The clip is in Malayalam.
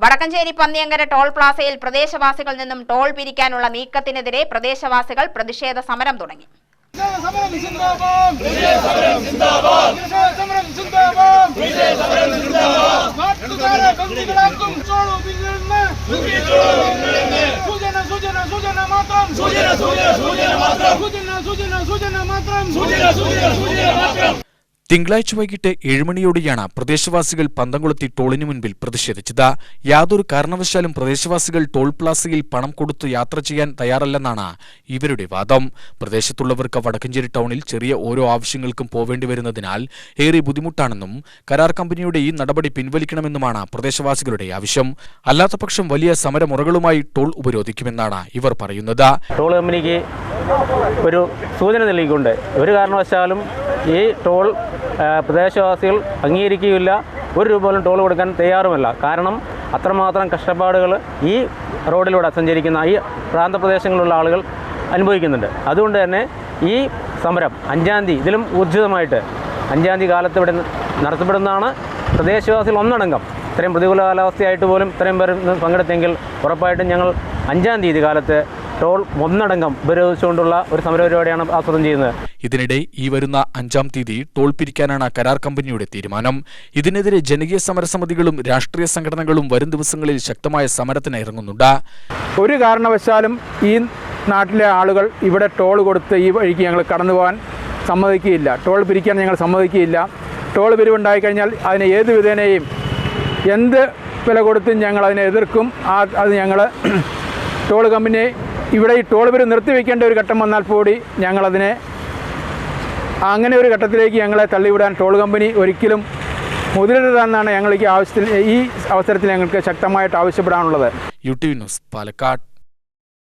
വടക്കഞ്ചേരി പന്നിയങ്കര ടോൾ പ്ലാസയിൽ പ്രദേശവാസികളിൽ നിന്നും ടോൾ പിരിക്കാനുള്ള നീക്കത്തിനെതിരെ പ്രദേശവാസികൾ പ്രതിഷേധ സമരം തുടങ്ങി. തിങ്കളാഴ്ച വൈകിട്ട് 7 മണിയോടെയാണ് പ്രദേശവാസികൾ പന്തംകുളത്തി ടോളിന് മുൻപിൽ പ്രതിഷേധിച്ചത്. യാതൊരു കാരണവശാലും പ്രദേശവാസികൾ ടോൾ പ്ലാസയിൽ പണം കൊടുത്തു യാത്ര ചെയ്യാൻ തയ്യാറല്ലെന്നാണ് ഇവരുടെ വാദം. പ്രദേശത്തുള്ളവർക്ക് വടക്കഞ്ചേരി ടൗണിൽ ചെറിയ ഓരോ ആവശ്യങ്ങൾക്കും പോവേണ്ടി വരുന്നതിനാൽ ഏറെ ബുദ്ധിമുട്ടാണെന്നും കരാർ കമ്പനിയുടെ ഈ നടപടി പിൻവലിക്കണമെന്നുമാണ് പ്രദേശവാസികളുടെ ആവശ്യം. അല്ലാത്തപക്ഷം വലിയ സമരമുറകളുമായി ടോൾ ഉപരോധിക്കുമെന്നാണ് ഇവർ പറയുന്നത്. ടോൾ കമ്പനിക്ക് ഒരു സൂചന നൽകിക്കൊണ്ട് ഒരു കാരണവശാലും ഈ ടോൾ പ്രദേശവാസികൾ അംഗീകരിക്കുകയില്ല, ഒരു രൂപ പോലും ടോൾ കൊടുക്കാൻ തയ്യാറുമല്ല. കാരണം അത്രമാത്രം കഷ്ടപ്പാടുകൾ ഈ റോഡിലൂടെ സഞ്ചരിക്കുന്ന ഈ പ്രാന്തപ്രദേശങ്ങളിലുള്ള ആളുകൾ അനുഭവിക്കുന്നുണ്ട്. അതുകൊണ്ട് തന്നെ ഈ സമരം 5-ാം തീയതി ഇതിലും ഊർജിതമായിട്ട് 5-ാം തീയതി കാലത്ത് ഇവിടെ നടത്തപ്പെടുന്നതാണ്. പ്രദേശവാസികൾ ഒന്നടങ്കം ഇത്രയും പ്രതികൂല കാലാവസ്ഥയായിട്ട് പോലും ഇത്രയും പേർ പങ്കെടുത്തെങ്കിൽ ഉറപ്പായിട്ടും ഞങ്ങൾ 5-ാം തീയതി കാലത്ത് ടോൾ ഒന്നടങ്കം ഉപരോധിച്ചുകൊണ്ടുള്ള ഒരു സമരപരിപാടിയാണ് ആസൂത്രണം ചെയ്യുന്നത്. ഇതിനിടെ ഈ വരുന്ന 5-ാം തീയതി ടോൾ പിരിക്കാനാണ് കരാർ കമ്പനിയുടെ തീരുമാനം. ഇതിനെതിരെ ജനകീയ സമരസമിതികളും രാഷ്ട്രീയ സംഘടനകളും വരും ദിവസങ്ങളിൽ ശക്തമായ സമരത്തിന് ഇറങ്ങുന്നുണ്ട്. ഒരു കാരണവശാലും ഈ നാട്ടിലെ ആളുകൾ ഇവിടെ ടോൾ കൊടുത്ത് ഈ വഴിക്ക് ഞങ്ങൾ കടന്നു പോകാൻ സമ്മതിക്കുകയില്ല. ടോൾ പിരിക്കാൻ ഞങ്ങൾ സമ്മതിക്കുകയില്ല. ടോൾ പിരിവുണ്ടായിക്കഴിഞ്ഞാൽ അതിനെ ഏത് വിധേനയും എന്ത് വില കൊടുത്തും ഞങ്ങൾ അതിനെ എതിർക്കും. അത് ഞങ്ങൾ ടോൾ കമ്പനിയെ ഇവിടെ ഈ ടോൾ പിരിവ് നിർത്തിവെക്കേണ്ട ഒരു ഘട്ടം വന്നാൽ കൂടി ഞങ്ങളതിനെ അങ്ങനെ ഒരു ഘട്ടത്തിലേക്ക് ഞങ്ങളെ തള്ളിവിടാൻ ടോൾ കമ്പനി ഒരിക്കലും മുതിരരുതെന്നാണ് ഞങ്ങൾക്ക് ഈ അവസരത്തിൽ ഞങ്ങൾക്ക് ശക്തമായിട്ട് ആവശ്യപ്പെടാനുള്ളത്. UTV news, Palakkad.